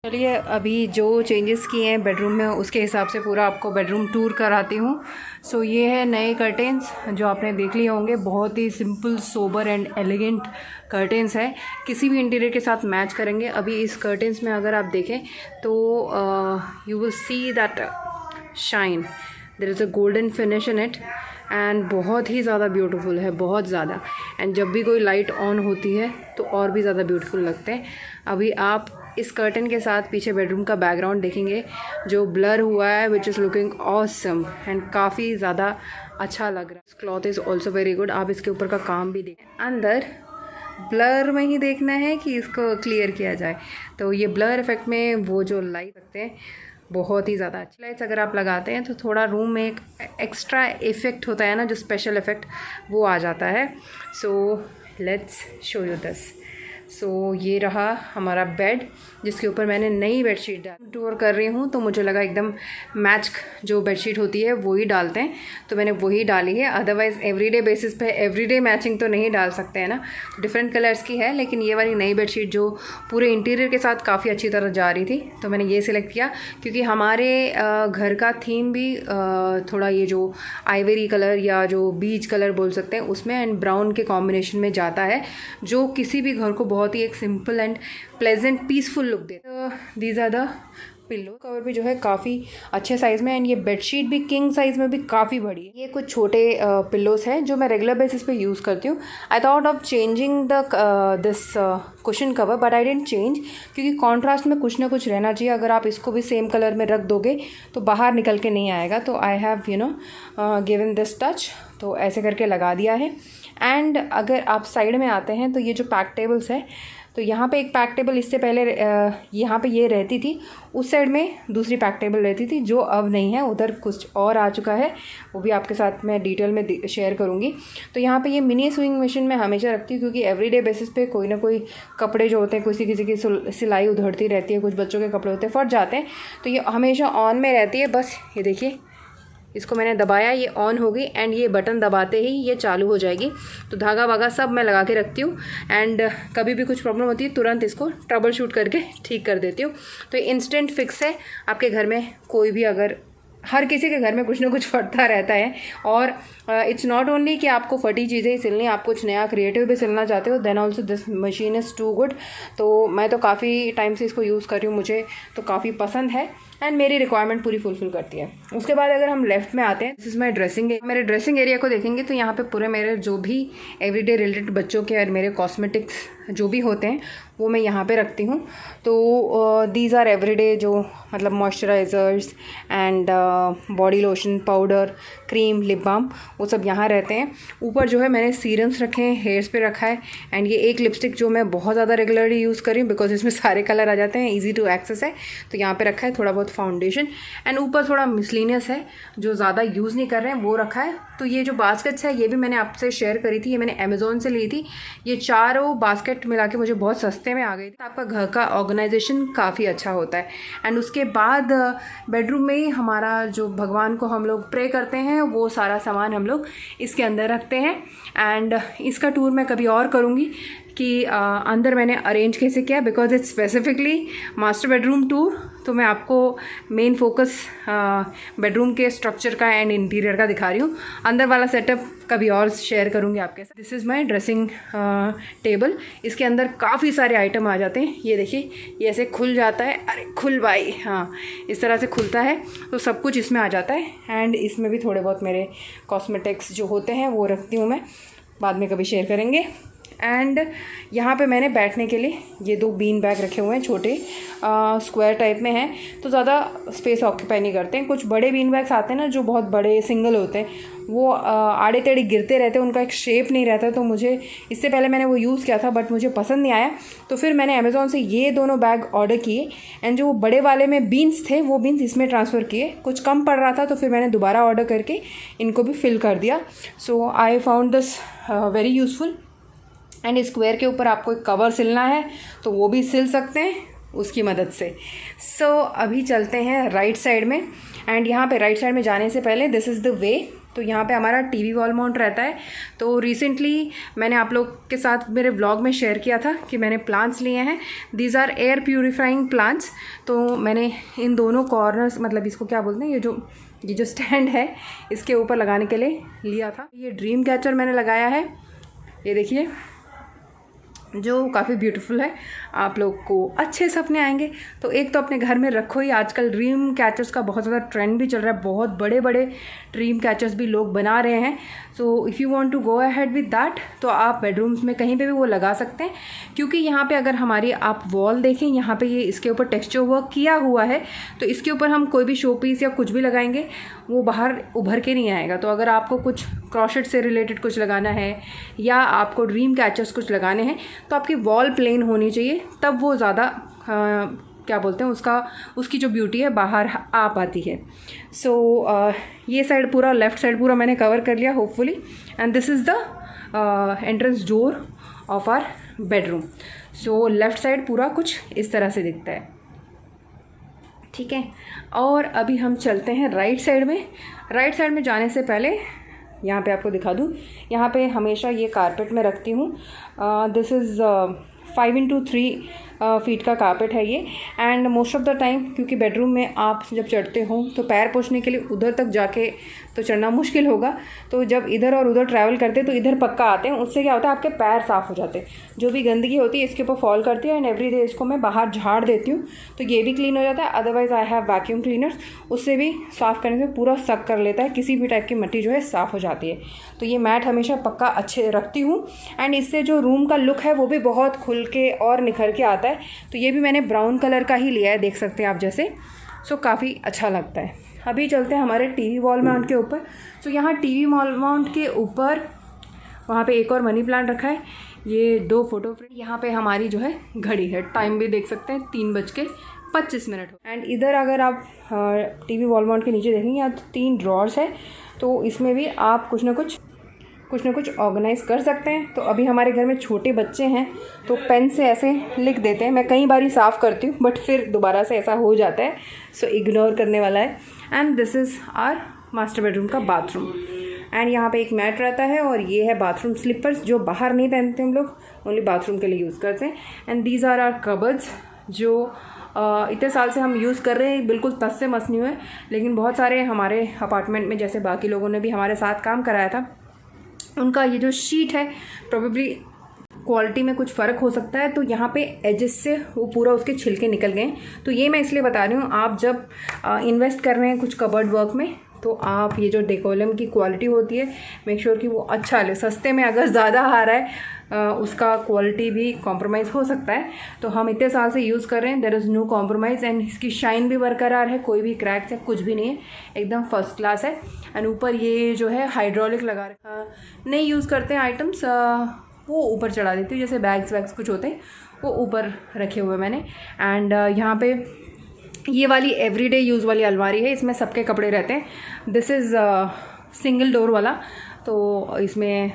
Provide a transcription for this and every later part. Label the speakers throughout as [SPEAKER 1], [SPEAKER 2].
[SPEAKER 1] चलिए अभी जो चेंजेस किए हैं बेडरूम में उसके हिसाब से पूरा आपको बेडरूम टूर कराती हूँ। सो ये है नए कर्टेंस जो आपने देख लिए होंगे, बहुत ही simple sober and elegant curtains है, किसी भी इंटीरियर के साथ मैच करेंगे। अभी इस कर्टेंस में अगर आप देखें तो you will see that shine, there is a golden finish in it and बहुत ही ज़्यादा ब्यूटीफुल है, बहुत ज़्यादा। एंड जब भी कोई लाइट ऑन होती है तो और भी ज़्यादा ब्यूटीफुल लगते हैं। अभी आप इस कर्टन के साथ पीछे बेडरूम का बैकग्राउंड देखेंगे जो ब्लर हुआ है, which is looking awesome and काफ़ी ज़्यादा अच्छा लग रहा है। Cloth is also very good. आप इसके ऊपर का काम भी देखें, अंदर ब्लर में ही देखना है कि इसको क्लियर किया जाए। तो ये ब्लर इफेक्ट में वो जो लाइट रखते हैं बहुत ही ज़्यादा अच्छी लाइट्स अगर आप लगाते हैं तो थोड़ा रूम में एक एक्स्ट्रा इफ़ेक्ट होता है ना, जो स्पेशल इफ़ेक्ट वो आ जाता है। So let's show you this. सो ये रहा हमारा बेड जिसके ऊपर मैंने नई बेडशीट डाली। टूर कर रही हूँ तो मुझे लगा एकदम मैच जो बेडशीट होती है वही डालते हैं, तो मैंने वही डाली है। अदरवाइज़ एवरीडे बेसिस पे एवरीडे मैचिंग तो नहीं डाल सकते हैं ना, डिफरेंट कलर्स की है। लेकिन ये वाली नई बेडशीट जो पूरे इंटीरियर के साथ काफ़ी अच्छी तरह जा रही थी तो मैंने ये सिलेक्ट किया, क्योंकि हमारे घर का थीम भी थोड़ा ये जो आइवरी कलर या जो बीच कलर बोल सकते हैं उसमें एंड ब्राउन के कॉम्बिनेशन में जाता है, जो किसी भी घर को बहुत ही एक simple and pleasant peaceful look देता है। These are the pillow cover भी जो है काफ़ी अच्छे साइज़ में एंड ये बेडशीट भी किंग साइज़ में भी काफ़ी बड़ी है। ये कुछ छोटे पिल्लोस हैं जो मैं रेगुलर बेसिस पे यूज़ करती हूँ। I thought of changing the this cushion cover but I didn't change, क्योंकि कॉन्ट्रास्ट में कुछ ना कुछ रहना चाहिए। अगर आप इसको भी सेम कलर में रख दोगे तो बाहर निकल के नहीं आएगा। तो I have given this touch, तो ऐसे करके लगा दिया है। एंड अगर आप साइड में आते हैं तो ये जो पैक टेबल्स है, तो यहाँ पे एक पैक टेबल इससे पहले यहाँ पे ये रहती थी, उस साइड में दूसरी पैक टेबल रहती थी जो अब नहीं है, उधर कुछ और आ चुका है, वो भी आपके साथ मैं डिटेल में शेयर करूँगी। तो यहाँ पे ये मिनी स्विंग मशीन मैं हमेशा रखती हूँ, क्योंकि एवरीडे बेसिस पे कोई ना कोई कपड़े जो होते हैं, किसी की सिलाई उधड़ती रहती है, कुछ बच्चों के कपड़े होते हैं फट जाते हैं, तो ये हमेशा ऑन में रहती है। बस ये देखिए, इसको मैंने दबाया, ये ऑन होगी एंड ये बटन दबाते ही ये चालू हो जाएगी। तो धागा वागा सब मैं लगा के रखती हूँ एंड कभी भी कुछ प्रॉब्लम होती है तुरंत इसको ट्रबल शूट करके ठीक कर देती हूँ। तो इंस्टेंट फिक्स है। आपके घर में कोई भी, अगर हर किसी के घर में कुछ ना कुछ फटता रहता है, और इट्स नॉट ओनली कि आपको फटी चीज़ें ही सिलनी, आप कुछ नया क्रिएटिव भी सिलना चाहते हो, then also this machine is too good. तो मैं तो काफ़ी टाइम से इसको यूज़ कर रही हूँ, मुझे तो काफ़ी पसंद है एंड मेरी रिक्वायरमेंट पूरी फुलफिल करती है। उसके बाद अगर हम लेफ्ट में आते हैं, this is my dressing area. मेरे ड्रेसिंग एरिया को देखेंगे तो यहाँ पे पूरे मेरे जो भी एवरीडे रिलेटेड बच्चों के और मेरे कॉस्मेटिक्स जो भी होते हैं वो मैं यहाँ पे रखती हूँ। तो दीज आर एवरीडे जो मतलब moisturisers and body lotion, powder, cream, lip balm, वो सब यहाँ रहते हैं। ऊपर जो है मैंने सीरम्स रखे हैं, हेयर्स पे रखा है एंड ये एक लिपस्टिक जो मैं बहुत ज़्यादा रेगुलरली यूज़ कर रही हूँ बिकॉज इसमें सारे कलर आ जाते हैं, ईजी टू एक्सेस है, तो यहाँ पे रखा है। थोड़ा बहुत फाउंडेशन एंड ऊपर थोड़ा मिसलिनियस है जो ज़्यादा यूज़ नहीं कर रहे हैं वो रखा है। तो ये जो बास्केट्स है ये भी मैंने आपसे शेयर करी थी, ये मैंने अमेज़ॉन से ली थी। ये चारों बास्केट मिला के मुझे बहुत सस्ते में आ गई थी। आपका घर का ऑर्गेनाइजेशन काफ़ी अच्छा होता है। एंड उसके बाद बेडरूम में ही हमारा जो भगवान को हम लोग प्रे करते हैं वो सारा सामान हम लोग इसके अंदर रखते हैं। एंड इसका टूर मैं कभी और करूँगी कि अंदर मैंने अरेंज कैसे किया, because it's specifically master bedroom tour. तो मैं आपको मेन फोकस बेडरूम के स्ट्रक्चर का एंड इंटीरियर का दिखा रही हूँ, अंदर वाला सेटअप कभी और शेयर करूँगी आपके साथ। This is my dressing table. इसके अंदर काफ़ी सारे आइटम आ जाते हैं। ये देखिए, ये ऐसे खुल जाता है, अरे खुल भाई, हाँ इस तरह से खुलता है, तो सब कुछ इसमें आ जाता है। एंड इसमें भी थोड़े बहुत मेरे कॉस्मेटिक्स जो होते हैं वो रखती हूँ मैं, बाद में कभी शेयर करेंगे। एंड यहाँ पे मैंने बैठने के लिए ये 2 बीन बैग रखे हुए हैं, छोटे स्क्वायर टाइप में हैं, तो ज़्यादा स्पेस ऑक्यूपाई नहीं करते हैं। कुछ बड़े बीन बैग्स आते हैं ना जो बहुत बड़े सिंगल होते हैं, वो आड़े टेढ़े गिरते रहते हैं, उनका एक शेप नहीं रहता। तो मुझे इससे पहले मैंने वो यूज़ किया था बट मुझे पसंद नहीं आया, तो फिर मैंने अमेज़ॉन से ये दोनों बैग ऑर्डर किए एंड जो बड़े वाले में बीन्स थे वो बीन्स इसमें ट्रांसफ़र किए। कुछ कम पड़ रहा था तो फिर मैंने दोबारा ऑर्डर करके इनको भी फिल कर दिया। So I found this very useful. And square के ऊपर आपको एक कवर सिलना है तो वो भी सिल सकते हैं उसकी मदद से। सो अभी चलते हैं राइट साइड में। एंड यहाँ पे राइट साइड में जाने से पहले दिस इज़ द वे तो यहाँ पे हमारा टीवी वॉल माउंट रहता है। तो रिसेंटली मैंने आप लोग के साथ मेरे व्लॉग में शेयर किया था कि मैंने प्लांट्स लिए हैं। These are air purifying plants. तो मैंने इन दोनों कॉर्नर्स, मतलब इसको क्या बोलते हैं, ये जो स्टैंड है इसके ऊपर लगाने के लिए लिया था। ये ड्रीम कैचर मैंने लगाया है, ये देखिए, जो काफ़ी ब्यूटीफुल है। आप लोग को अच्छे सपने आएंगे। तो एक तो अपने घर में रखो ही। आजकल ड्रीम कैचर्स का बहुत ज़्यादा ट्रेंड भी चल रहा है, बहुत बड़े बड़े ड्रीम कैचर्स भी लोग बना रहे हैं। So if you want to go ahead with that, तो आप बेडरूम्स में कहीं पे भी वो लगा सकते हैं। क्योंकि यहाँ पे अगर हमारी आप वॉल देखें, यहाँ पे ये इसके ऊपर टेक्सचर वर्क किया हुआ है, तो इसके ऊपर हम कोई भी शो पीस या कुछ भी लगाएंगे वो बाहर उभर के नहीं आएगा। तो अगर आपको कुछ क्रॉशेट से रिलेटेड कुछ लगाना है या आपको ड्रीम कैचर्स कुछ लगाने हैं, तो आपकी वॉल प्लेन होनी चाहिए, तब वो ज़्यादा क्या बोलते हैं उसकी जो ब्यूटी है बाहर आ पाती है। सो ये साइड पूरा, लेफ़्ट साइड पूरा मैंने कवर कर लिया hopefully. And this is the entrance door of our bedroom. So left side पूरा कुछ इस तरह से दिखता है, ठीक है। और अभी हम चलते हैं राइट साइड में। राइट साइड में जाने से पहले यहाँ पे आपको दिखा दूँ, यहाँ पे हमेशा ये कारपेट मैं रखती हूँ। दिस इज़ 5x3 फीट का कारपेट है ये। And most of the time, क्योंकि बेडरूम में आप जब चढ़ते हो तो पैर पोंछने के लिए उधर तक जाके तो चढ़ना मुश्किल होगा, तो जब इधर और उधर ट्रैवल करते हैं तो इधर पक्का आते हैं। उससे क्या होता है, आपके पैर साफ़ हो जाते हैं। जो भी गंदगी होती है इसके ऊपर फॉल करती है, एंड एवरी डे इसको मैं बाहर झाड़ देती हूँ, तो ये भी क्लीन हो जाता है। Otherwise I have vacuum cleaners, उससे भी साफ़ करने से पूरा सक कर लेता है, किसी भी टाइप की मिट्टी जो है साफ़ हो जाती है। तो ये मैट हमेशा पक्का अच्छे रखती हूँ। एंड इससे जो रूम का लुक है वो भी बहुत खुल के और निखर के आता है। तो ये भी मैंने ब्राउन कलर का ही लिया है, देख सकते हैं आप जैसे। सो काफ़ी अच्छा लगता है। अभी चलते हैं हमारे टीवी वॉल माउंट के ऊपर। सो यहाँ टीवी वॉल माउंट के ऊपर वहाँ पे एक और मनी प्लांट रखा है। ये 2 फोटो फ्रेम। यहाँ पे हमारी जो है घड़ी है, टाइम भी देख सकते हैं, 3:25 हो। एंड इधर अगर आप टीवी वॉल माउंट के नीचे देखेंगे, यहाँ 3 ड्रॉर्स है, तो इसमें भी आप कुछ ना कुछ ऑर्गेनाइज कर सकते हैं। तो अभी हमारे घर में छोटे बच्चे हैं तो पेन से ऐसे लिख देते हैं। मैं कई बार साफ़ करती हूँ बट फिर दोबारा से ऐसा हो जाता है, सो इग्नोर करने वाला है। And this is our master bedroom का बाथरूम। एंड यहाँ पे एक मैट रहता है, और ये है बाथरूम स्लीपर्स, जो बाहर नहीं पहनते हम लोग, ओनली बाथरूम के लिए यूज़ करते हैं। And these are our cupboards, जो इतने साल से हम यूज़ कर रहे हैं, बिल्कुल तस से मस नहीं हुए। लेकिन बहुत सारे हमारे अपार्टमेंट में, जैसे बाकी लोगों ने भी हमारे साथ काम कराया था, उनका ये जो शीट है प्रोबेबली क्वालिटी में कुछ फ़र्क हो सकता है, तो यहाँ पे एजेस से वो पूरा उसके छिलके निकल गए। तो ये मैं इसलिए बता रही हूँ, आप जब इन्वेस्ट कर रहे हैं कुछ कबर्ड वर्क में, तो आप ये जो डेकोलम की क्वालिटी होती है, मेक श्योर कि वो अच्छा ले। सस्ते में अगर ज़्यादा आ रहा है उसका क्वालिटी भी कॉम्प्रोमाइज़ हो सकता है। तो हम इतने साल से यूज़ कर रहे हैं, there is no compromise. And इसकी शाइन भी बरकरार है, कोई भी क्रैक्स या कुछ भी नहीं है, एकदम फर्स्ट क्लास है। एंड ऊपर ये जो है हाइड्रोलिक लगा रखा, नहीं यूज़ करते हैं आइटम्स, वो ऊपर चढ़ा देती हूँ, जैसे बैग्स कुछ होते हैं वो ऊपर रखे हुए मैंने। एंड यहाँ पे ये वाली एवरीडे यूज़ वाली अलमारी है, इसमें सबके कपड़े रहते हैं। दिस इज़ सिंगल डोर वाला, तो इसमें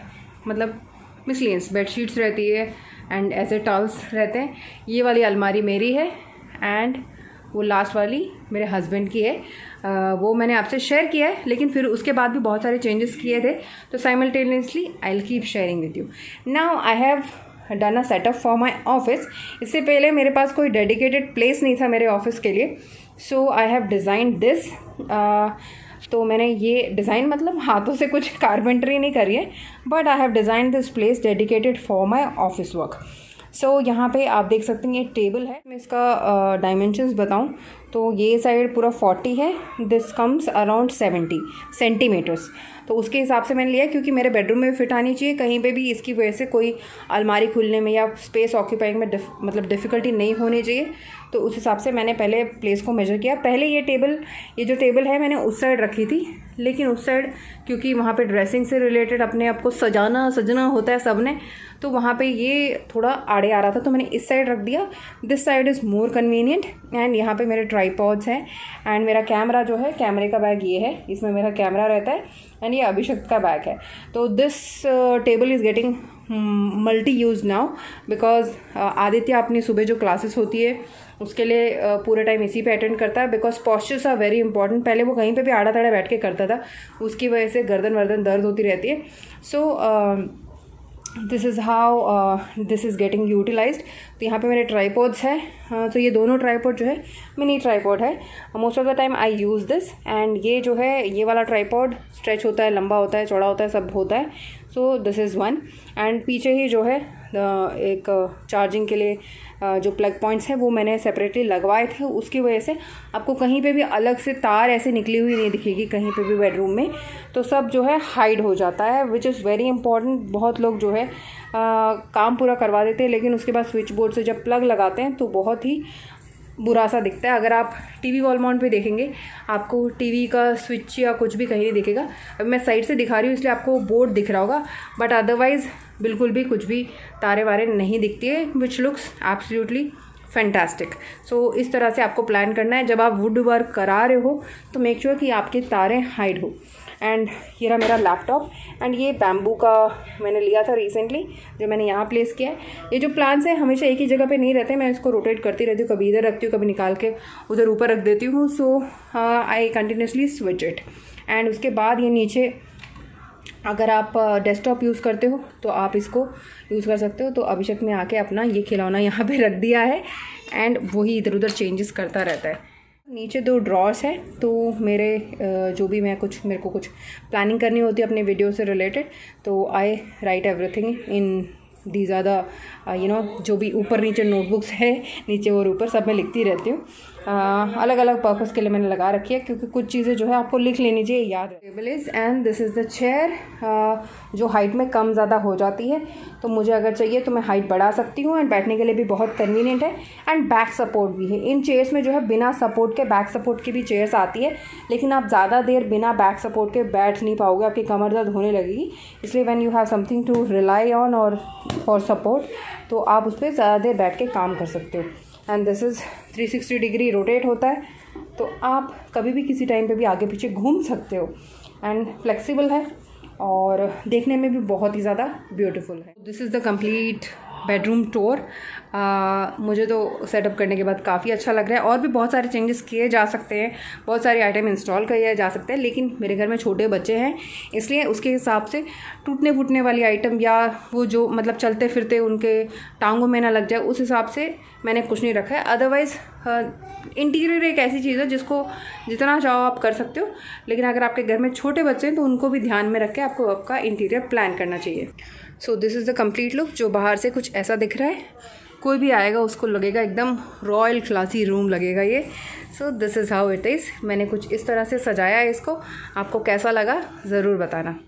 [SPEAKER 1] मतलब मिसलियंस बेडशीट्स रहती है एंड ऐसे टॉल्स रहते हैं। ये वाली अलमारी मेरी है, एंड वो लास्ट वाली मेरे हस्बैंड की है। वो मैंने आपसे शेयर किया है, लेकिन फिर उसके बाद भी बहुत सारे चेंजेस किए थे, तो simultaneously I will keep sharing with you. Now I have done a setup for my office. इससे पहले मेरे पास कोई डेडिकेटेड प्लेस नहीं था मेरे ऑफिस के लिए, सो आई हैव डिज़ाइन दिस। तो मैंने ये डिज़ाइन, मतलब हाथों से कुछ कारपेंटरी नहीं करी है, but I have design this place dedicated for my office work. So यहाँ पे आप देख सकते हैं ये टेबल है। मैं इसका डायमेंशंस बताऊँ तो ये साइड पूरा 40 है, दिस कम्स अराउंड 70 सेंटीमीटर्स। तो उसके हिसाब से मैंने लिया, क्योंकि मेरे बेडरूम में भी फिट आनी चाहिए, कहीं पे भी इसकी वजह से कोई अलमारी खुलने में या स्पेस ऑक्यूपाइंग में मतलब डिफ़िकल्टी नहीं होनी चाहिए। तो उस हिसाब से मैंने पहले प्लेस को मेजर किया। पहले ये जो टेबल है मैंने उस साइड रखी थी, लेकिन उस साइड क्योंकि वहाँ पे ड्रेसिंग से रिलेटेड अपने आप को सजना होता है सब ने, तो वहाँ पे ये थोड़ा आड़े आ रहा था, तो मैंने इस साइड रख दिया। This side is more convenient. And यहाँ पे मेरे ट्राईपॉड्स हैं, एंड मेरा कैमरा जो है, कैमरे का बैग ये है, इसमें मेरा कैमरा रहता है, एंड ये अभिषेक का बैग है। तो this table is getting multi use now because Aditya अपनी सुबह जो क्लासेस होती है उसके लिए पूरे टाइम इसी पे अटेंड करता है, because postures are very important. पहले वो कहीं पे भी आड़ा तड़ा बैठ के करता था, उसकी वजह से गर्दन वर्दन दर्द होती रहती है। So this is how this is getting utilised. तो यहाँ पे मेरे ट्राईपॉड्स हैं, तो ये दोनों ट्राईपॉड जो है मिनी ट्राईपॉड है। Most of the time I use this, and ये जो है ये वाला ट्राईपॉड स्ट्रेच होता है, लंबा होता है, चौड़ा होता है, सब होता है। So this is one. And पीछे ही जो है एक चार्जिंग के लिए जो प्लग पॉइंट्स हैं वो मैंने सेपरेटली लगवाए थे। उसकी वजह से आपको कहीं पे भी अलग से तार ऐसे निकली हुई नहीं दिखेगी कहीं पे भी बेडरूम में, तो सब जो है हाइड हो जाता है, विच इज़ वेरी इंपॉर्टेंट। बहुत लोग जो है काम पूरा करवा देते हैं, लेकिन उसके बाद स्विच बोर्ड से जब प्लग लगाते हैं तो बहुत ही बुरा सा दिखता है। अगर आप टीवी वॉल माउंट पे देखेंगे आपको टीवी का स्विच या कुछ भी कहीं नहीं दिखेगा। अब मैं साइड से दिखा रही हूँ इसलिए आपको बोर्ड दिख रहा होगा, बट अदरवाइज़ बिल्कुल भी कुछ भी तारे वारे नहीं दिखती है, विच लुक्स एब्सोल्युटली फैंटास्टिक। सो इस तरह से आपको प्लान करना है। जब आप वुड वर्क करा रहे हो तो मेक श्योर कि आपके तारे हाइड हो। एंड ये रहा मेरा लैपटॉप, एंड ये बैम्बू का मैंने लिया था रिसेंटली, जो मैंने यहाँ प्लेस किया है। ये जो प्लांट्स हैं हमेशा एक ही जगह पे नहीं रहते, मैं इसको रोटेट करती रहती हूँ, कभी इधर रखती हूँ, कभी निकाल के उधर ऊपर रख देती हूँ। सो आई कंटिन्यूसली स्विच इट। एंड उसके बाद ये नीचे अगर आप डेस्कटॉप यूज़ करते हो तो आप इसको यूज़ कर सकते हो। तो अभिषेक ने आके अपना ये खिलौना यहाँ पे रख दिया है, एंड वही इधर उधर चेंजेस करता रहता है। नीचे 2 ड्रॉर्स हैं, तो मेरे जो भी मेरे को कुछ प्लानिंग करनी होती है अपने वीडियो से रिलेटेड, तो I write everything in these are the जो भी ऊपर नीचे नोटबुक्स है, नीचे और ऊपर सब मैं लिखती रहती हूँ। अलग अलग पर्पज़ के लिए मैंने लगा रखी है, क्योंकि कुछ चीज़ें जो है आपको लिख लेनी चाहिए, याद। Table is, and this is the chair, जो हाइट में कम ज़्यादा हो जाती है, तो मुझे अगर चाहिए तो मैं हाइट बढ़ा सकती हूँ, एंड बैठने के लिए भी बहुत कन्वीनियंट है, एंड बैक सपोर्ट भी है। इन चेयर्स में जो है बिना सपोर्ट के बैक सपोर्ट की भी चेयर्स आती है, लेकिन आप ज़्यादा देर बिना बैक सपोर्ट के बैठ नहीं पाओगे, आपकी कमर दर्द होने लगेगी। इसलिए when you have something to rely on और फॉर सपोर्ट, तो आप उस पर ज़्यादा देर बैठ के काम कर सकते हो। And this is 360 degree rotate होता है, तो आप कभी भी किसी टाइम पे भी आगे पीछे घूम सकते हो, एंड फ्लेक्सिबल है और देखने में भी बहुत ही ज़्यादा ब्यूटीफुल है। This is the complete bedroom tour. मुझे तो सेटअप करने के बाद काफ़ी अच्छा लग रहा है। और भी बहुत सारे चेंजेस किए जा सकते हैं, बहुत सारे आइटम इंस्टॉल किए जा सकते हैं, लेकिन मेरे घर में छोटे बच्चे हैं, इसलिए उसके हिसाब से टूटने फूटने वाली आइटम या वो जो मतलब चलते फिरते उनके टांगों में ना लग जाए, उस हिसाब से मैंने कुछ नहीं रखा है। अदरवाइज़ इंटीरियर एक ऐसी चीज़ है जिसको जितना चाहो आप कर सकते हो, लेकिन अगर आपके घर में छोटे बच्चे हैं तो उनको भी ध्यान में रख के आपको आपका इंटीरियर प्लान करना चाहिए। सो this is the complete look, जो बाहर से कुछ ऐसा दिख रहा है। कोई भी आएगा उसको लगेगा एकदम रॉयल क्लासी रूम लगेगा ये। सो this is how it is. मैंने कुछ इस तरह से सजाया है इसको, आपको कैसा लगा ज़रूर बताना।